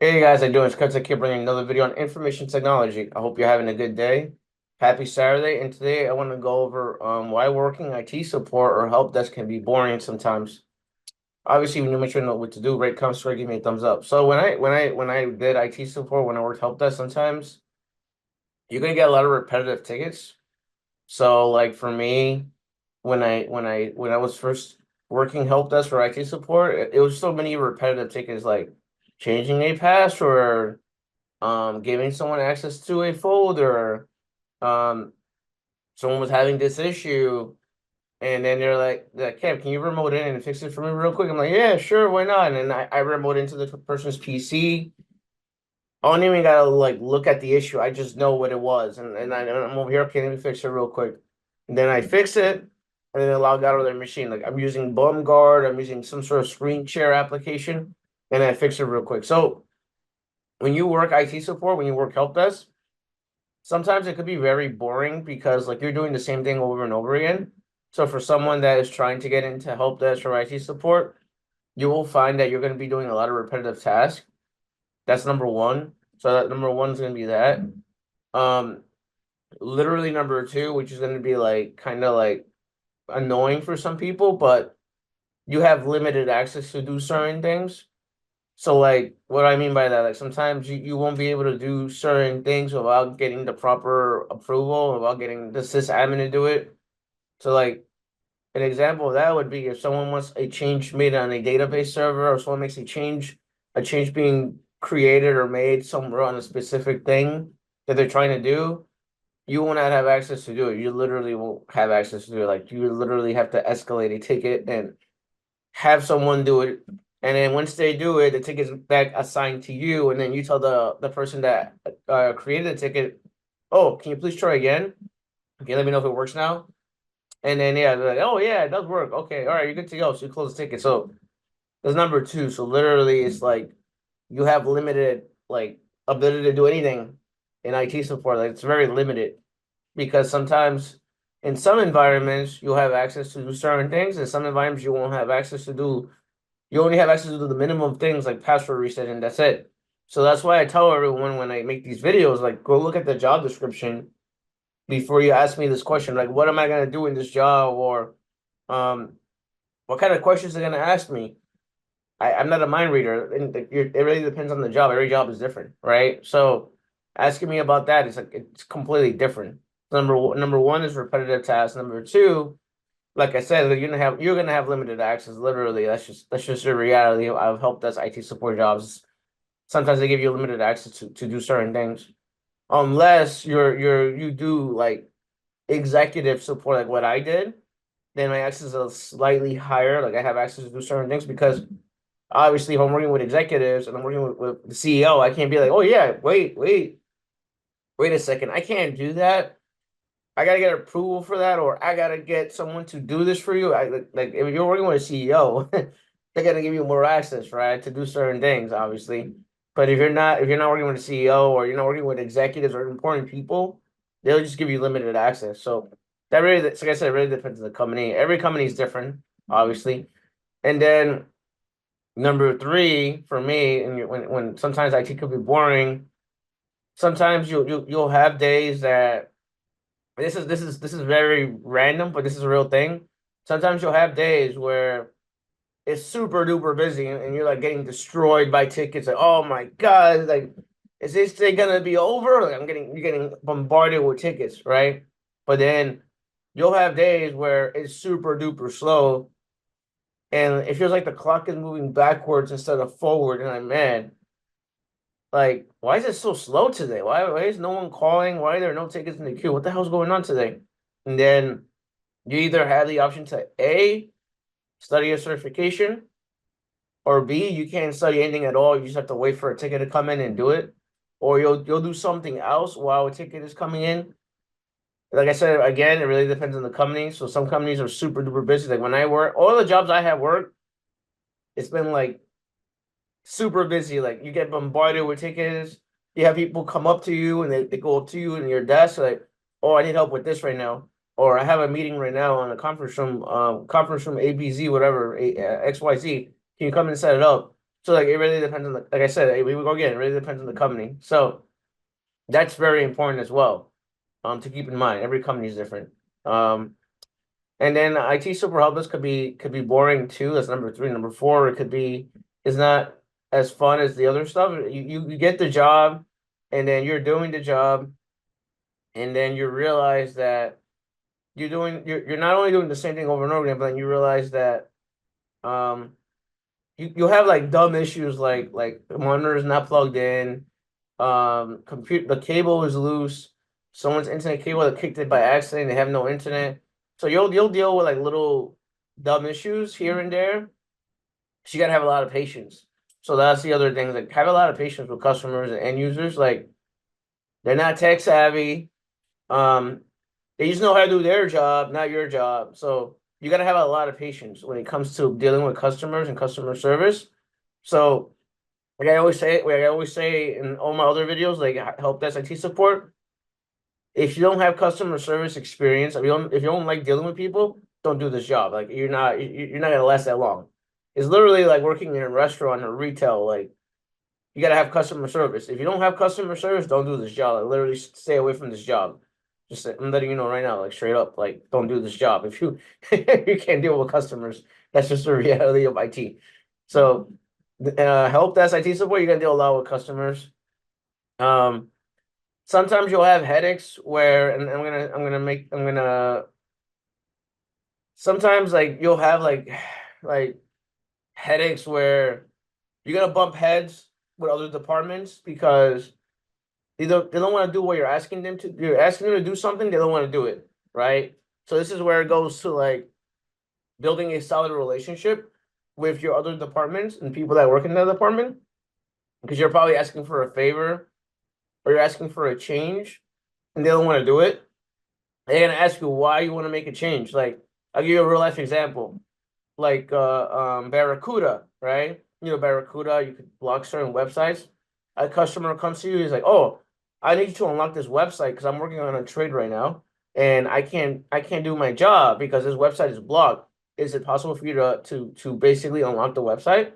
Hey guys, how you doing? It's Kevtech here bringing another video on information technology. I hope you're having a good day. Happy Saturday, and today I want to go over why working IT support or help desk can be boring sometimes. Obviously, when you make sure you know what to do, rate comes straight, give me a thumbs up. So when I did IT support, when I worked help desk, sometimes you're gonna get a lot of repetitive tickets. So like for me, when I was first working help desk for IT support, it was so many repetitive tickets like changing a password, giving someone access to a folder, um, someone was having this issue, and then they're like, Kev, can you remote in and fix it for me real quick? I'm like, yeah, sure, why not? And then I remote into the person's PC. I don't even gotta like look at the issue. I just know what it was, and I'm over here. Okay, let me fix it real quick. And then I fix it, and then I log out of their machine. Like I'm using Bum Guard, I'm using some sort of screen share application, and I fix it real quick. So when you work IT support, when you work help desk, sometimes it could be very boring because like you're doing the same thing over and over again. So for someone that is trying to get into help desk or IT support, you will find that you're going to be doing a lot of repetitive tasks. That's number one. So that number one is going to be that. Um, Literally number two, which is going to be like kind of like annoying for some people, but you have limited access to do certain things. So like what I mean by that, like sometimes you won't be able to do certain things without getting the proper approval, without getting the sysadmin to do it. So like an example of that would be if someone wants a change made on a database server or someone makes a change being created or made somewhere on a specific thing that they're trying to do, you will not have access to do it. You literally won't have access to do it. Like you literally have to escalate a ticket and have someone do it, and then once they do it, the ticket's back assigned to you, and then you tell the person that created the ticket, "Oh, can you please try again? Okay, let me know if it works now." And then yeah, they're like, "Oh yeah, it does work. Okay, all right, you're good to go." So you close the ticket. So that's number two. So literally, it's like you have limited like ability to do anything in IT support. Like it's very limited because sometimes in some environments you'll have access to do certain things, and some environments you won't have access to do. You only have access to the minimum things like password reset, and that's it. So that's why I tell everyone when I make these videos, like, go look at the job description before you ask me this question. Like, what am I gonna do in this job, or um, what kind of questions they're gonna ask me? I'm not a mind reader, and it really depends on the job. Every job is different, right? So asking me about that is like it's completely different. Number one is repetitive tasks. Number two, like I said, you're gonna have limited access. Literally, that's just the reality of help desk IT support jobs. Sometimes they give you limited access to do certain things, unless you do like executive support, like what I did. Then my access is slightly higher. Like I have access to do certain things because obviously, if I'm working with executives and I'm working with the CEO, I can't be like, oh yeah, wait a second, I can't do that. I gotta get approval for that, or I gotta get someone to do this for you. I like if you're working with a CEO, they're gonna give you more access, right, to do certain things, obviously. But if you're not working with a CEO or you're not working with executives or important people, they'll just give you limited access. So that really, like I said, it really depends on the company. Every company is different, obviously. And then number three for me, and when sometimes IT could be boring, sometimes you'll have days that this is very random, but this is a real thing. Sometimes you'll have days where it's super duper busy and you're like getting destroyed by tickets. Like, oh my God, like, is this thing gonna be over? Like you're getting bombarded with tickets, right? But then you'll have days where it's super duper slow and it feels like the clock is moving backwards instead of forward, and I'm mad. Like, why is it so slow today? Why is no one calling? Why are there no tickets in the queue? What the hell's going on today? And then you either have the option to A, study a certification, or B, you can't study anything at all. You just have to wait for a ticket to come in and do it. Or you'll do something else while a ticket is coming in. Like I said, again, it really depends on the company. So some companies are super duper busy. Like when I work, all the jobs I have worked, it's been like super busy. Like you get bombarded with tickets. You have people come up to you and they go up to you in your desk like, oh, I need help with this right now. Or I have a meeting right now on a conference room ABZ, whatever, XYZ. Can you come and set it up? So like it really depends on like I said, we go again, it really depends on the company. So that's very important as well. To keep in mind. Every company is different. Um, and then IT super help desk could be boring too. That's number three. Number four, it could be is not as fun as the other stuff. You get the job, and then you're doing the job, and then you realize that you're not only doing the same thing over and over again, but then you realize that um you have like dumb issues like the monitor is not plugged in, compute the cable is loose, someone's internet cable that kicked it by accident, they have no internet. So you'll deal with like little dumb issues here and there. So you gotta have a lot of patience. So that's the other thing, like have a lot of patience with customers and end users. Like they're not tech savvy. Um, they just know how to do their job, not your job. So you gotta have a lot of patience when it comes to dealing with customers and customer service. So like I always say in all my other videos, like help desk IT support, if you don't have customer service experience, if you don't like dealing with people, don't do this job. Like you're not gonna last that long. It's literally like working in a restaurant or retail. Like you gotta have customer service. If you don't have customer service, don't do this job. Like literally stay away from this job. I'm letting you know right now, like straight up, like don't do this job. If you you can't deal with customers, that's just the reality of IT. So help desk IT support, you're gonna deal a lot with customers. Um, Sometimes you'll have headaches where, and I'm gonna sometimes like you'll have like headaches where you're gonna bump heads with other departments because they don't want to do what you're asking them to. You're asking them to do something, they don't want to do it, right? So this is where it goes to like building a solid relationship with your other departments and people that work in that department because you're probably asking for a favor or you're asking for a change and they don't want to do it. They're gonna ask you why you want to make a change. Like I'll give you a real life example. Like Barracuda, right? You know, Barracuda, you could block certain websites. A customer comes to you, he's like, "Oh, I need you to unlock this website because I'm working on a trade right now, and I can't do my job because this website is blocked. Is it possible for you to basically unlock the website?"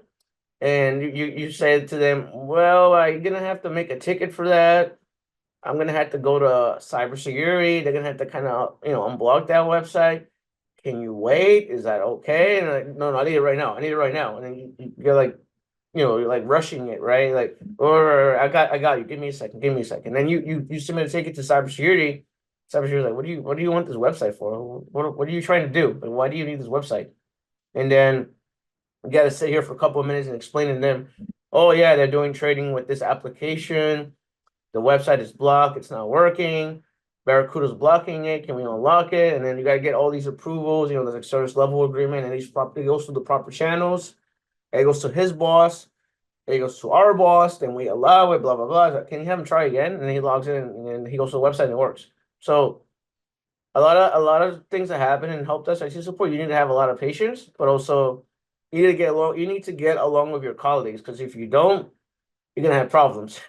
And you say to them, "Well, I'm gonna have to make a ticket for that. I'm gonna have to go to cybersecurity. They're gonna have to kind of unblock that website. Can you wait? Is that okay?" And like, no, I need it right now. I need it right now. And then you're like, you're like rushing it, right? Like, or I got you. Give me a second. Give me a second. Then you submit a ticket to cybersecurity. Cybersecurity like, what do you want this website for? What are you trying to do? Like, why do you need this website? And then you got to sit here for a couple of minutes and explain to them, oh yeah, they're doing trading with this application. The website is blocked. It's not working. Barracuda's blocking it. Can we unlock it? And then you got to get all these approvals. There's like service level agreement, and it goes through the proper channels. And it goes to his boss. Then it goes to our boss. Then we allow it. Blah blah blah. Like, can you have him try again? And then he logs in, and then he goes to the website, and it works. So a lot of things that happen in help desk IT support. You need to have a lot of patience, but also you need to get along. You need to get along with your colleagues because if you don't, you're gonna have problems.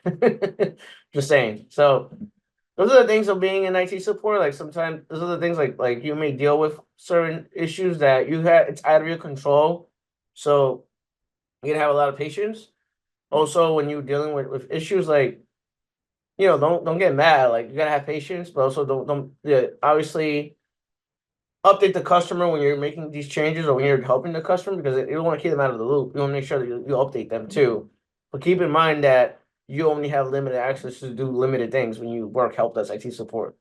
Just saying. So those are the things of being in IT support. Like sometimes those are the things like you may deal with certain issues that it's out of your control. So you gotta have a lot of patience. Also, when you're dealing with issues like don't get mad. Like you gotta have patience, but also don't yeah, obviously update the customer when you're making these changes or when you're helping the customer because you don't want to keep them out of the loop. You want to make sure that you update them too. But keep in mind that you only have limited access to do limited things when you work help desk IT support,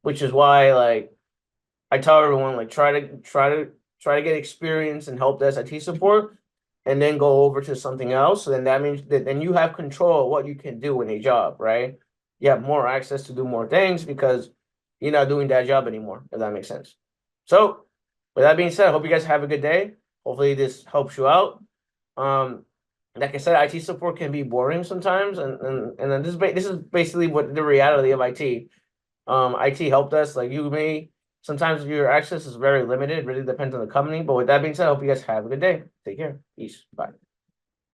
which is why like I tell everyone like try to get experience in help desk IT support and then go over to something else. So then that means that then you have control of what you can do in a job, right? You have more access to do more things because you're not doing that job anymore, if that makes sense. So with that being said, I hope you guys have a good day. Hopefully this helps you out. Um, like I said, IT support can be boring sometimes, and then this is basically what the reality of IT. IT help desk, like you may sometimes your access is very limited, really depends on the company. But with that being said, I hope you guys have a good day. Take care. Peace. Bye.